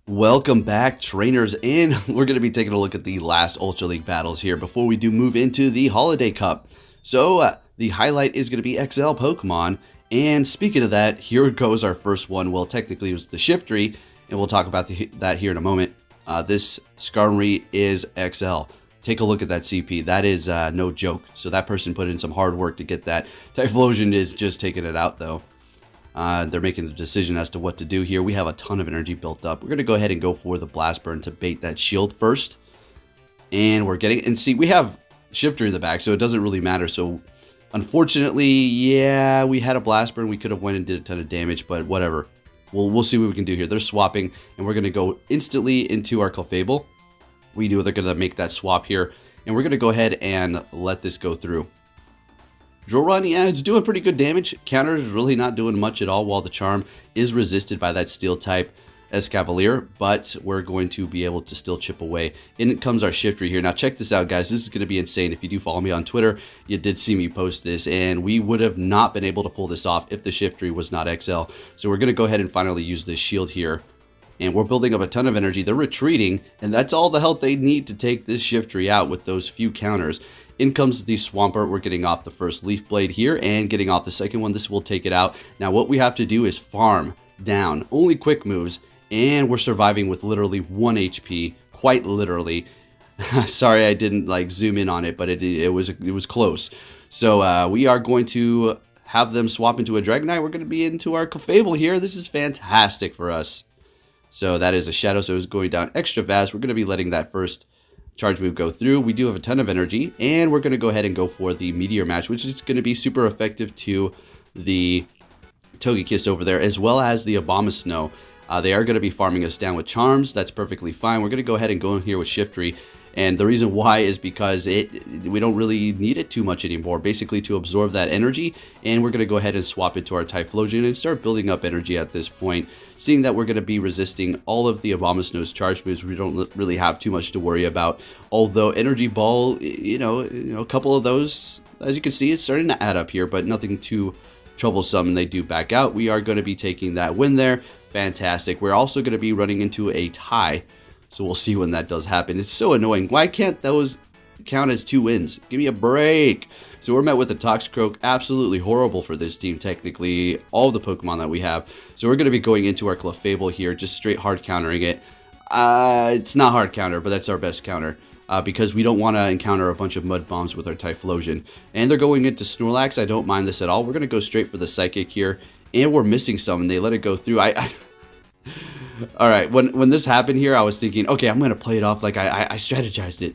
Welcome back, trainers, and we're going to be taking a look at the last Ultra League battles here before we do move into the Holiday Cup. So, the highlight is going to be XL Pokemon, and speaking of that, here goes our first one. Well, technically it was the Shiftry, and we'll talk about that here in a moment. This Skarmory is XL. Take a look at that CP. That is no joke. So that person put in some hard work to get that. Typhlosion is just taking it out, though. They're making the decision as to what to do here. We have a ton of energy built up. We're going to go ahead and go for the Blast Burn to bait that shield first. And we're getting... And see, we have Shiftry in the back, so it doesn't really matter. So, unfortunately, yeah, we had a Blast Burn. We could have went and did a ton of damage, but whatever. We'll see what we can do here. They're swapping, and we're going to go instantly into our Clefable. They're going to make that swap here. And we're going to go ahead and let this go through. Drill Run, yeah, it's doing pretty good damage. Counter is really not doing much at all, while the Charm is resisted by that Steel type Escavalier, but we're going to be able to still chip away. In comes our Shiftry here. Now check this out, guys. This is going to be insane. If you do follow me on Twitter, you did see me post this, and we would have not been able to pull this off if the Shiftry was not XL. So we're going to go ahead and finally use this shield here. And we're building up a ton of energy. They're retreating, and that's all the help they need to take this Shiftry out with those few counters. In comes the Swampert. We're getting off the first Leaf Blade here and getting off the second one. This will take it out. Now what we have to do is farm down. Only quick moves, and we're surviving with literally 1 HP. Quite literally. Sorry I didn't like zoom in on it, but it was close. So we are going to have them swap into a Dragonite. We're going to be into our Clefable here. This is fantastic for us. So that is a Shadow, so it's going down extra fast. We're going to be letting that first charge move go through. We do have a ton of energy, and we're going to go ahead and go for the Meteor Match, which is going to be super effective to the Togekiss over there, as well as the Abomasnow. They are going to be farming us down with Charms. That's perfectly fine. We're going to go ahead and go in here with Shiftry, and the reason why is because we don't really need it too much anymore, basically to absorb that energy, and we're going to go ahead and swap into our Typhlosion and start building up energy at this point. Seeing that we're going to be resisting all of the Abomasnow's charge moves, we don't really have too much to worry about. Although Energy Ball, you know, a couple of those, as you can see, it's starting to add up here, but nothing too troublesome, and they do back out. We are going to be taking that win there. Fantastic. We're also going to be running into a tie, so we'll see when that does happen. It's so annoying. Why can't those count as 2 wins? Give me a break. So we're met with a Toxicroak. Absolutely horrible for this team, technically, all the Pokemon that we have. So we're going to be going into our Clefable here, just straight hard countering it. It's not hard counter, but that's our best counter. Because we don't want to encounter a bunch of Mud Bombs with our Typhlosion. And they're going into Snorlax. I don't mind this at all. We're going to go straight for the Psychic here. And we're missing some, and they let it go through. Alright, when this happened here, I was thinking, okay, I'm going to play it off like I strategized it.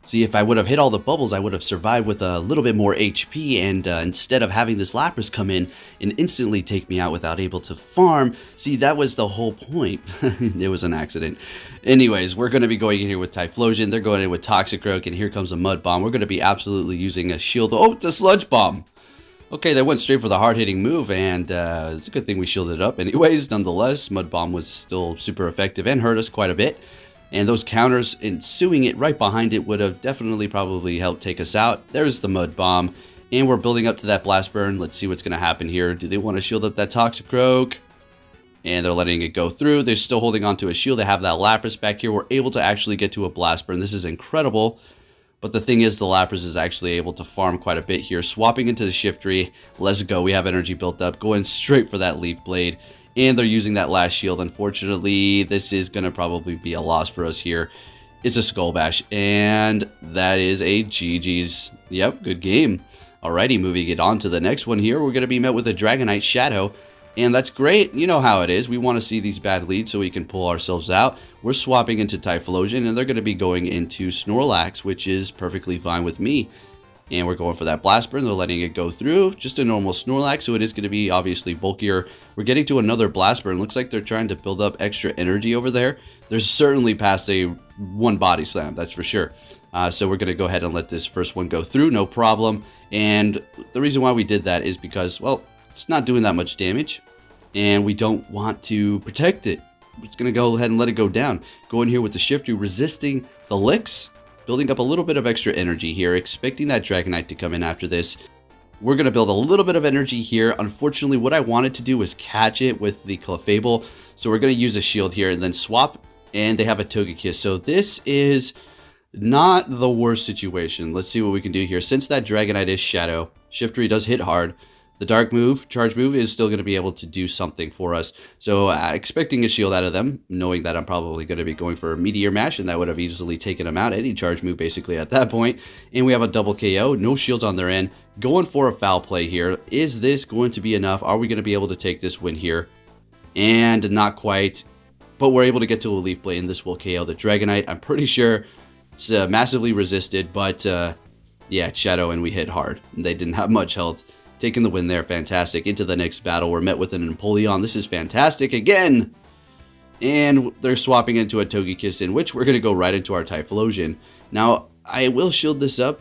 See, if I would have hit all the bubbles, I would have survived with a little bit more HP, and instead of having this Lapras come in and instantly take me out without able to farm, see, that was the whole point. It was an accident. Anyways, we're going to be going in here with Typhlosion. They're going in with Toxicroak, and here comes a Mud Bomb. We're going to be absolutely using a shield. Oh, it's a Sludge Bomb. Okay, they went straight for the hard-hitting move, and it's a good thing we shielded it up. Anyways, nonetheless, Mud Bomb was still super effective and hurt us quite a bit. And those counters ensuing it right behind it would have definitely probably helped take us out. There's the Mud Bomb. And we're building up to that Blast Burn. Let's see what's going to happen here. Do they want to shield up that Toxicroak? And they're letting it go through. They're still holding on to a shield. They have that Lapras back here. We're able to actually get to a Blast Burn. This is incredible. But the thing is, the Lapras is actually able to farm quite a bit here. Swapping into the Shiftry. Let's go. We have energy built up. Going straight for that Leaf Blade. And they're using that last shield. Unfortunately, this is going to probably be a loss for us here. It's a Skull Bash. And that is a GG's. Yep, good game. Alrighty, moving it on to the next one here. We're going to be met with a Dragonite Shadow. And that's great. You know how it is. We want to see these bad leads so we can pull ourselves out. We're swapping into Typhlosion, and they're going to be going into Snorlax, which is perfectly fine with me. And we're going for that Blast Burn. They're letting it go through. Just a normal Snorlax, so it is going to be obviously bulkier. We're getting to another Blast Burn. Looks like they're trying to build up extra energy over there. They're certainly past a 1 Body Slam, that's for sure. So we're going to go ahead and let this first one go through, no problem. And the reason why we did that is because, well, it's not doing that much damage. And we don't want to protect it. We're just going to go ahead and let it go down. Go in here with the Shiftry, resisting the licks. Building up a little bit of extra energy here, expecting that Dragonite to come in after this. We're going to build a little bit of energy here. Unfortunately, what I wanted to do was catch it with the Clefable. So we're going to use a shield here and then swap and they have a Togekiss. So this is not the worst situation. Let's see what we can do here. Since that Dragonite is Shadow, Shiftry does hit hard. The Dark move, Charge move, is still going to be able to do something for us. So expecting a shield out of them, knowing that I'm probably going to be going for a Meteor Mash, and that would have easily taken them out. Any Charge move basically at that point. And we have a double KO, no shields on their end. Going for a foul play here. Is this going to be enough? Are we going to be able to take this win here? And not quite. But we're able to get to a Leaf Blade, and this will KO the Dragonite. I'm pretty sure it's massively resisted, but yeah, it's Shadow, and we hit hard. They didn't have much health. Taking the win there, fantastic. Into the next battle, we're met with an Empoleon. This is fantastic again. And they're swapping into a Togekiss, in which we're going to go right into our Typhlosion. Now, I will shield this up,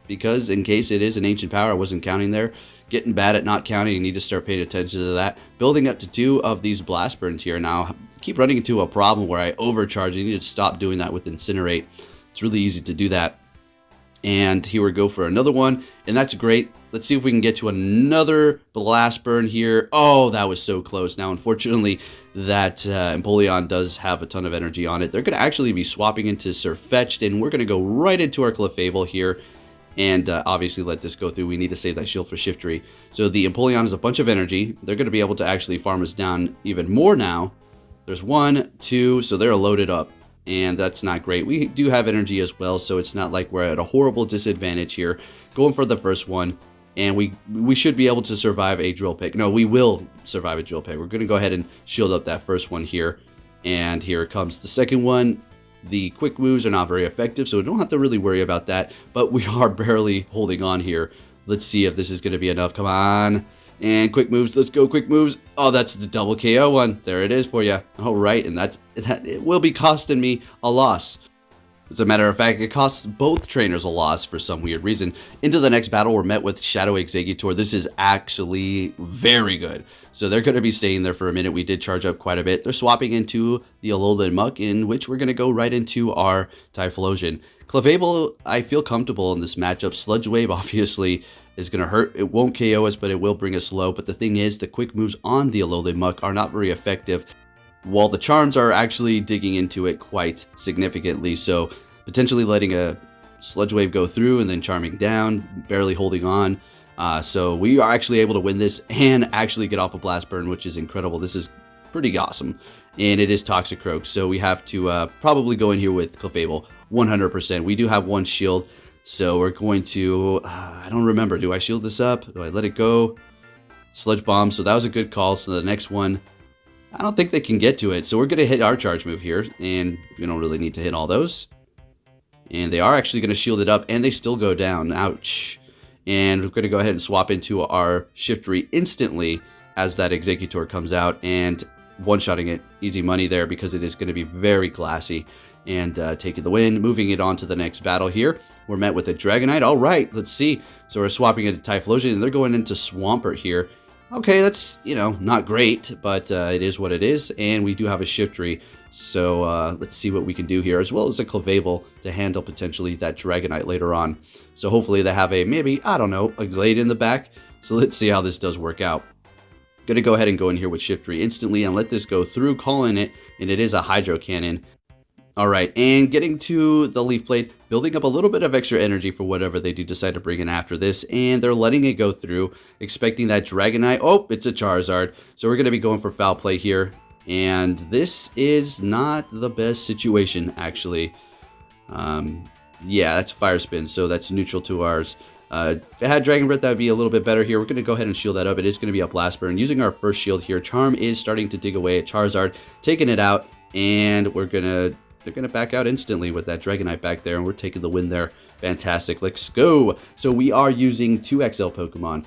because in case it is an Ancient Power, I wasn't counting there. Getting bad at not counting, you need to start paying attention to that. Building up to 2 of these Blast Burns here. Now, keep running into a problem where I overcharge. You need to stop doing that with Incinerate. It's really easy to do that. And here we go for another one, and that's great. Let's see if we can get to another Blast Burn here. Oh, that was so close. Now, unfortunately, that Empoleon does have a ton of energy on it. They're going to actually be swapping into Sirfetch'd, and we're going to go right into our Clefable here, and obviously let this go through. We need to save that shield for Shiftry. So the Empoleon has a bunch of energy. They're going to be able to actually farm us down even more now. There's 1, 2, so they're loaded up. And that's not great. We do have energy as well, so it's not like we're at a horrible disadvantage here. Going for the first one, and we should be able to survive a Drill Peck. No, we will survive a Drill Peck. We're going to go ahead and shield up that first one here. And here comes the second one. The quick moves are not very effective, so we don't have to really worry about that. But we are barely holding on here. Let's see if this is going to be enough. Come on. And quick moves, let's go, quick moves. Oh, that's the double KO one. There it is for you. All right, and that it will be costing me a loss. As a matter of fact, it costs both trainers a loss for some weird reason. Into the next battle, we're met with Shadow Exeggutor. This is actually very good. So they're going to be staying there for a minute. We did charge up quite a bit. They're swapping into the Alolan Muck, in which we're going to go right into our Typhlosion. Clefable, I feel comfortable in this matchup. Sludge Wave, obviously, is going to hurt. It won't KO us, but it will bring us low. But the thing is, the quick moves on the Alolan Muck are not very effective, while the charms are actually digging into it quite significantly. So potentially letting a Sludge Wave go through and then charming down, barely holding on. So we are actually able to win this and actually get off a Blast Burn, which is incredible. This is pretty awesome. And it is Toxicroak, so we have to probably go in here with Clefable 100%. We do have 1 shield, so we're going to, I don't remember, do I shield this up? Do I let it go? Sludge Bomb, so that was a good call. So the next one, I don't think they can get to it. So we're going to hit our charge move here, and we don't really need to hit all those. And they are actually going to shield it up, and they still go down. Ouch. And we're going to go ahead and swap into our Shiftry instantly as that Exeggutor comes out, and one-shotting it. Easy money there, because it is going to be very classy. And taking the win, moving it on to the next battle here. We're met with a Dragonite. All right, let's see. So we're swapping into Typhlosion, and they're going into Swampert here. Okay, that's, you know, not great, but it is what it is. And we do have a Shiftry. So let's see what we can do here, as well as a Clefable to handle potentially that Dragonite later on. So hopefully they have a, maybe, I don't know, a Glade in the back. So let's see how this does work out. Going to go ahead and go in here with Shiftry instantly and let this go through, calling it, and it is a Hydro Cannon. All right, and getting to the Leaf Blade, building up a little bit of extra energy for whatever they do decide to bring in after this, and they're letting it go through, expecting that Dragonite. Oh, it's a Charizard. So we're going to be going for foul play here, and this is not the best situation, actually. Yeah, that's Fire Spin, so that's neutral to ours. If it had Dragon Breath, that would be a little bit better here. We're going to go ahead and shield that up. It is going to be a Blast Burn. Using our first shield here, Charm is starting to dig away at Charizard, taking it out, and they're going to back out instantly with that Dragonite back there, and we're taking the win there. Fantastic. Let's go. So we are using 2 XL Pokemon,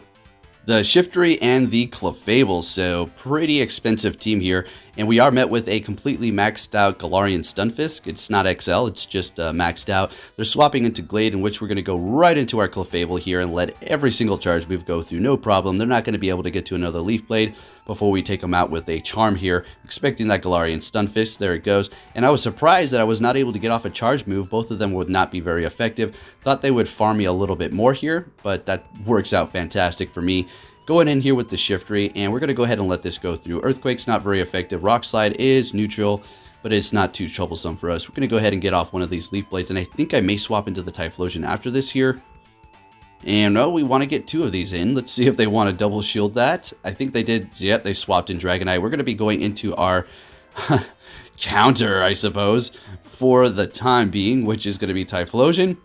the Shiftry and the Clefable, so pretty expensive team here. And we are met with a completely maxed out Galarian Stunfisk. It's not XL, it's just maxed out. They're swapping into Glade, in which we're going to go right into our Clefable here and let every single charge move go through, no problem. They're not going to be able to get to another Leaf Blade before we take them out with a Charm here, expecting that Galarian Stunfisk. There it goes. And I was surprised that I was not able to get off a charge move. Both of them would not be very effective. Thought they would farm me a little bit more here, but that works out fantastic for me. Going in here with the Shiftry, and we're going to go ahead and let this go through. Earthquake's not very effective. Rock Slide is neutral. but it's not too troublesome for us. We're going to go ahead and get off one of these Leaf Blades, and I think I may swap into the Typhlosion after this here. And no, we want to get 2 of these in. Let's see if they want to double shield that. I think they did. Yep, they swapped in Dragonite. We're going to be going into our counter, I suppose, for the time being, which is going to be Typhlosion.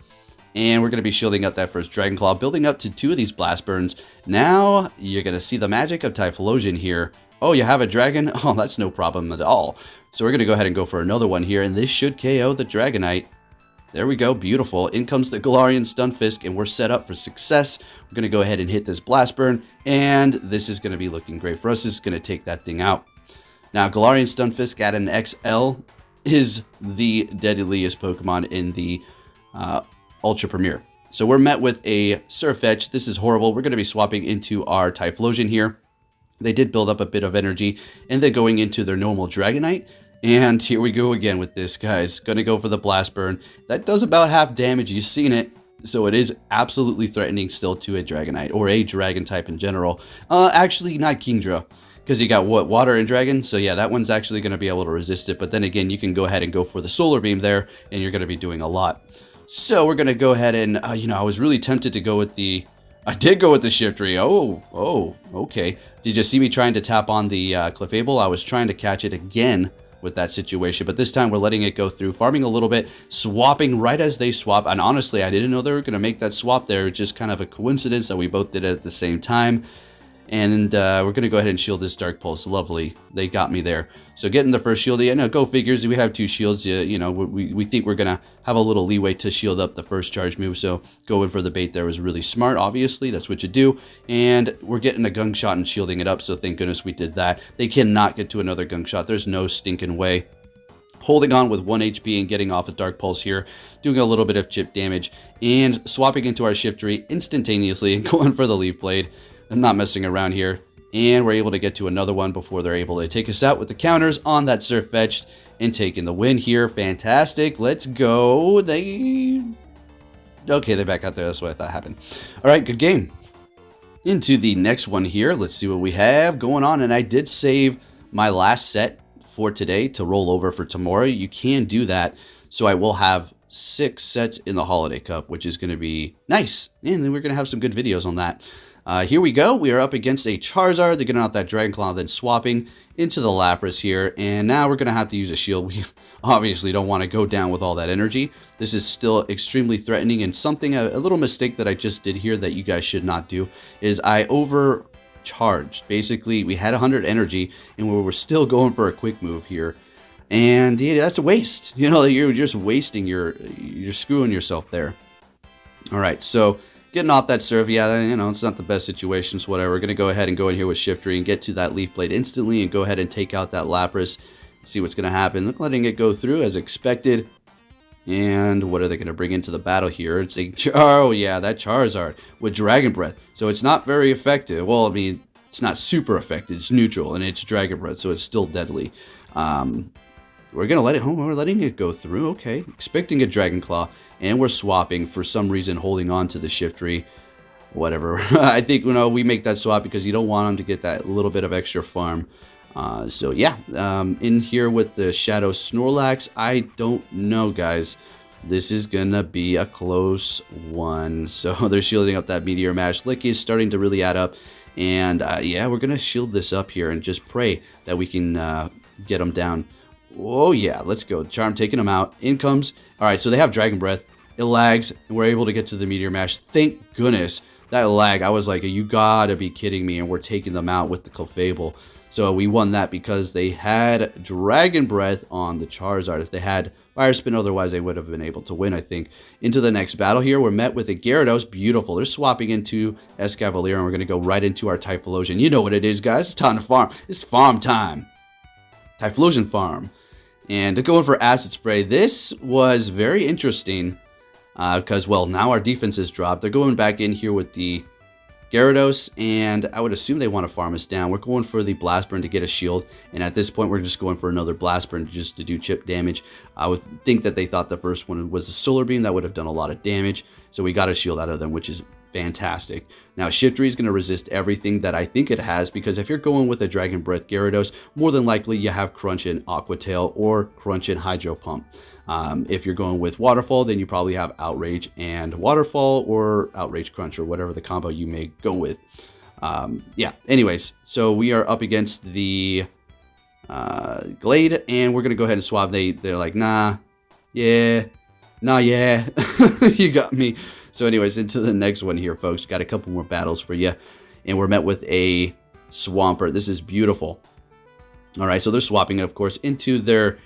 And we're going to be shielding up that first Dragon Claw, building up to 2 of these Blast Burns. Now, you're going to see the magic of Typhlosion here. Oh, you have a Dragon? Oh, that's no problem at all. So we're going to go ahead and go for another one here, and this should KO the Dragonite. There we go, beautiful. In comes the Galarian Stunfisk, and we're set up for success. We're going to go ahead and hit this Blast Burn, and this is going to be looking great for us. This is going to take that thing out. Now, Galarian Stunfisk at an XL is the deadliest Pokemon in the Ultra Premier. So we're met with a Surf Edge. This is horrible. We're going to be swapping into our Typhlosion here. They did build up a bit of energy, and then going into their normal Dragonite. And here we go again with this, guys. Gonna go for the Blast Burn. That does about half damage. You've seen it. So it is absolutely threatening still to a Dragonite, or a Dragon type in general. Actually, not Kingdra, because you got, what, Water and Dragon? So yeah, that one's actually going to be able to resist it. But then again, you can go ahead and go for the Solar Beam there, and you're going to be doing a lot. So we're going to go ahead and, I was really tempted to go with the... I did go with the Shiftry. Oh, okay. Did you see me trying to tap on the Clefable? I was trying to catch it again with that situation, but this time we're letting it go through, farming a little bit, swapping right as they swap. And honestly, I didn't know they were going to make that swap there. It's just kind of a coincidence that we both did it at the same time. And we're going to go ahead and shield this Dark Pulse. Lovely. They got me there. So getting the first shield, go figures. We have 2 shields. We think we're going to have a little leeway to shield up the first charge move. So going for the bait there was really smart, obviously. That's what you do. And we're getting a Gunk Shot and shielding it up. So thank goodness we did that. They cannot get to another Gunk Shot. There's no stinking way. Holding on with 1 HP and getting off a Dark Pulse here. Doing a little bit of chip damage. And swapping into our Shiftry instantaneously and going for the Leaf Blade. I'm not messing around here. And we're able to get to another one before they're able to take us out with the counters on that Surf Fetched and taking the win here. Fantastic. Let's go. Okay, they're back out there. That's what I thought happened. All right, good game. Into the next one here. Let's see what we have going on. And I did save my last set for today to roll over for tomorrow. You can do that. So I will have 6 sets in the Holiday Cup, which is going to be nice. And then we're going to have some good videos on that. Here we go. We are up against a Charizard. They're getting out that Dragon Claw, then swapping into the Lapras here. And now we're going to have to use a shield. We obviously don't want to go down with all that energy. This is still extremely threatening. And something, a little mistake that I just did here that you guys should not do is I overcharged. Basically, we had 100 energy and we were still going for a quick move here. And yeah, that's a waste. You're just wasting you're screwing yourself there. All right, so... getting off that serve, yeah, it's not the best situation, so whatever. We're going to go ahead and go in here with Shiftry and get to that Leaf Blade instantly and go ahead and take out that Lapras. See what's going to happen. Letting it go through as expected. And what are they going to bring into the battle here? It's oh yeah, that Charizard with Dragon Breath. So it's not very effective. Well, I mean, it's not super effective. It's neutral, and it's Dragon Breath, so it's still deadly. We're going to let it, we're letting it go through, okay. Expecting a Dragon Claw. And we're swapping, for some reason, holding on to the Shiftry. Whatever. I think, we make that swap because you don't want them to get that little bit of extra farm. So, yeah. In here with the Shadow Snorlax, I don't know, guys. This is going to be a close one. So, they're shielding up that Meteor Mash. Licky is starting to really add up. And, yeah, we're going to shield this up here and just pray that we can get them down. Oh, yeah, let's go. Charm taking them out. In comes... All right, so they have Dragon Breath. It lags, and we're able to get to the Meteor Mash. Thank goodness. That lag, I was like, you gotta be kidding me, and we're taking them out with the Clefable. So we won that because they had Dragon Breath on the Charizard. If they had Fire Spin, otherwise they would have been able to win, I think. Into the next battle here, we're met with a Gyarados. Beautiful. They're swapping into Escavalier, and we're going to go right into our Typhlosion. You know what it is, guys. It's time to farm. It's farm time. Typhlosion farm. And going for Acid Spray. This was very interesting. Because, well, now our defense is dropped. They're going back in here with the Gyarados, and I would assume they want to farm us down. We're going for the Blast Burn to get a shield, and at this point, we're just going for another Blast Burn just to do chip damage. I would think that they thought the first one was a Solar Beam. That would have done a lot of damage, so we got a shield out of them, which is fantastic. Now, Shiftry is going to resist everything that I think it has, because if you're going with a Dragon Breath Gyarados, more than likely you have Crunch and Aqua Tail or Crunch and Hydro Pump. If you're going with Waterfall, then you probably have Outrage and Waterfall, or Outrage Crunch, or whatever the combo you may go with. Yeah, anyways, so we are up against the Glade, and we're going to go ahead and swap. They're like, nah, yeah, you got me. So anyways, into the next one here, folks. Got a couple more battles for you, and we're met with a Swampert. This is beautiful. All right, so they're swapping, of course, into their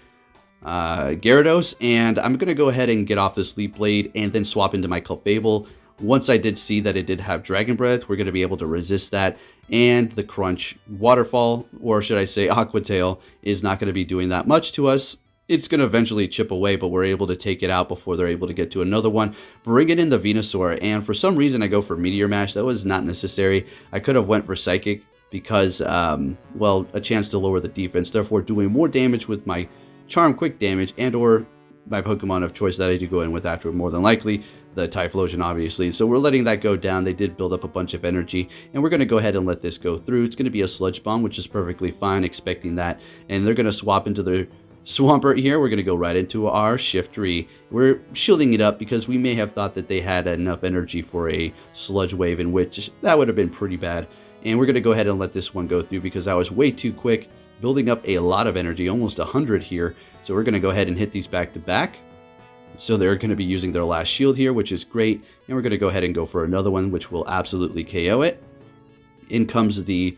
Gyarados, and I'm going to go ahead and get off this Leaf Blade and then swap into my Clefable. Once I did see that it did have Dragon Breath, we're going to be able to resist that, and the Crunch Waterfall, or should I say Aqua Tail, is not going to be doing that much to us. It's going to eventually chip away, but we're able to take it out before they're able to get to another one. Bring it in the Venusaur, and for some reason I go for Meteor Mash. That was not necessary. I could have went for Psychic because, well, a chance to lower the defense, therefore doing more damage with my Charm Quick Damage and or my Pokemon of choice that I do go in with after, more than likely the Typhlosion, obviously. So we're letting that go down. They did build up a bunch of energy, and we're going to go ahead and let this go through. It's going to be a Sludge Bomb, which is perfectly fine, expecting that. And they're going to swap into their Swampert here. We're going to go right into our Shiftry. We're shielding it up because we may have thought that they had enough energy for a Sludge Wave, in which that would have been pretty bad. And we're going to go ahead and let this one go through because I was way too quick, building up a lot of energy, almost 100 here. So we're going to go ahead and hit these back to back. So they're going to be using their last shield here, which is great. And we're going to go ahead and go for another one, which will absolutely KO it. In comes the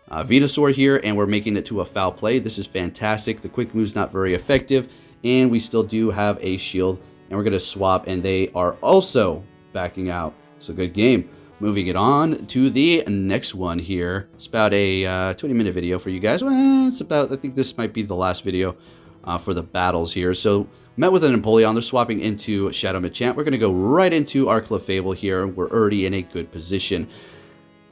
Venusaur here, and we're making it to a foul play. This is fantastic. The quick move's not very effective, and we still do have a shield. And we're going to swap, and they are also backing out. It's a good game. Moving it on to the next one here. It's about a 20-minute video for you guys. Well, it's about, I think this might be the last video for the battles here. So, met with an Empoleon. They're swapping into Shadow Machamp. We're going to go right into our Clefable here. We're already in a good position.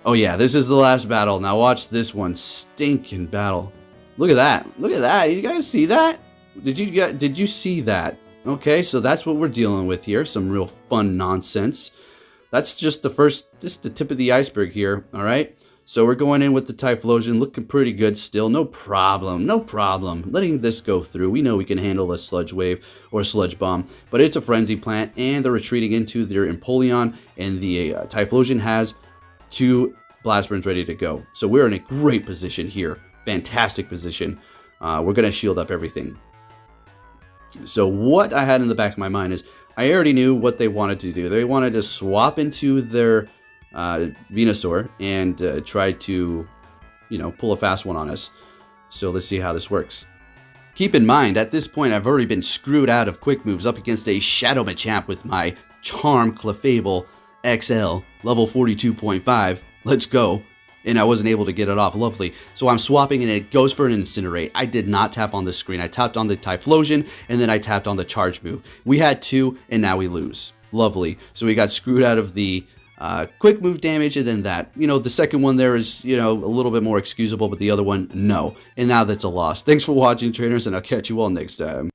Oh yeah, this is the last battle. Now watch this one. Stinking battle. Look at that. Look at that. You guys see that? Did you see that? Okay, so that's what we're dealing with here. Some real fun nonsense. That's just the tip of the iceberg here. All right. So we're going in with the Typhlosion, looking pretty good still. No problem, no problem. Letting this go through. We know we can handle a Sludge Wave or Sludge Bomb, but it's a Frenzy Plant, and they're retreating into their Empoleon, and the Typhlosion has 2 Blast Burns ready to go. So we're in a great position here. Fantastic position. We're going to shield up everything. So what I had in the back of my mind is I already knew what they wanted to do. They wanted to swap into their Venusaur and try to, pull a fast one on us. So let's see how this works. Keep in mind, at this point, I've already been screwed out of quick moves up against a Shadow Machamp with my Charm Clefable XL, level 42.5. Let's go. And I wasn't able to get it off. Lovely. So I'm swapping, and it goes for an Incinerate. I did not tap on the screen. I tapped on the Typhlosion, and then I tapped on the Charge move. We had 2, and now we lose. Lovely. So we got screwed out of the quick move damage, and then that. The second one there is, a little bit more excusable, but the other one, no. And now that's a loss. Thanks for watching, trainers, and I'll catch you all next time.